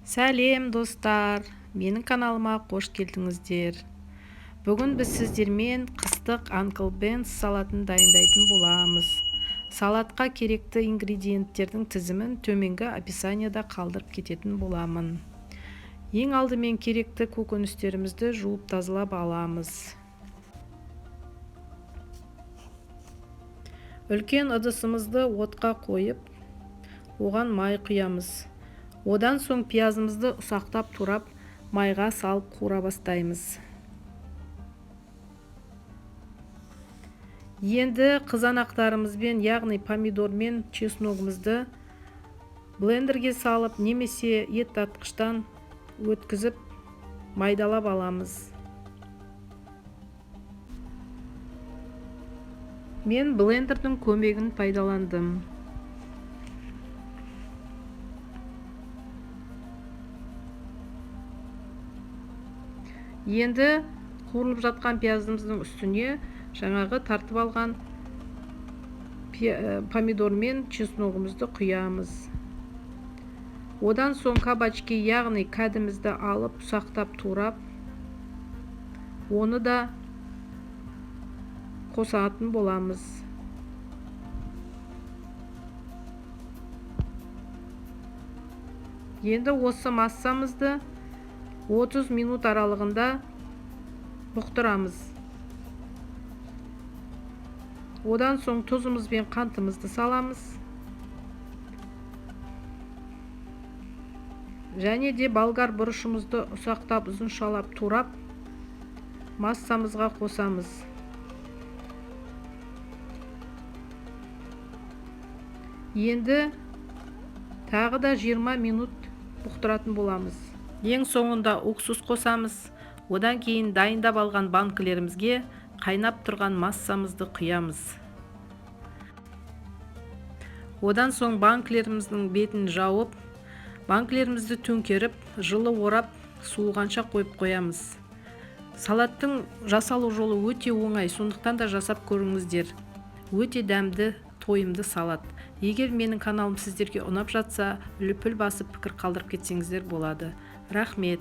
Сәлем достар, менің каналыма қош келдіңіздер. Бүгін біз сіздермен қыстық Uncle Ben's салатын дайындайтын боламыз. Салатқа керекті ингредиенттердің тізімін төменгі описанияда қалдырып кететін боламын. Ең алдымен керекті көкөністерімізді жуып тазалап аламыз. Үлкен ыдысымызды отқа қойып, оған май құямыз. Одан соң пиязымызды ұсақтап турап, майға салып қуыра бастаймыз. Енді қызанақтарымызбен, яғни помидор мен чесногымызды блендерге салып, немесе ет татқыштан өткізіп, майдалап аламыз. Мен блендердің көмегін пайдаландым. Енді қуырылып жатқан пиязымыздың үстіне жаңағы тартып алған помидор мен чесногымызды құямыз. Одан соң кабачки, яғни кәдімізді алып, ұсақтап турап, оны да қосатын боламыз. Енді осы массамызды 30 минут аралығында бұқтырамыз. Одан соң тұзымыз бен қантымызды саламыз. Және де болгар бұрышымызды ұсақтап, ұзыншалап турап, массамызға қосамыз. Енді тағы да 20 минут бұқтыратын боламыз. Ең соңында уксус қосамыз. Одан кейін дайындап алған банкілерімізге қайнап тұрған массамызды құямыз. Одан соң банкілеріміздің бетін жауып, банкілерімізді төңкеріп, жылы орап, суығанша қойып қоямыз. Салаттың жасалу жолы өте оңай, сондықтан да жасап көріңіздер. Өте дәмді, тойымды салат. Егер менің каналым сіздерге ұнап жатса, лүпіл басып пікір қалдырып кетсеңіздер болады. Рахмет.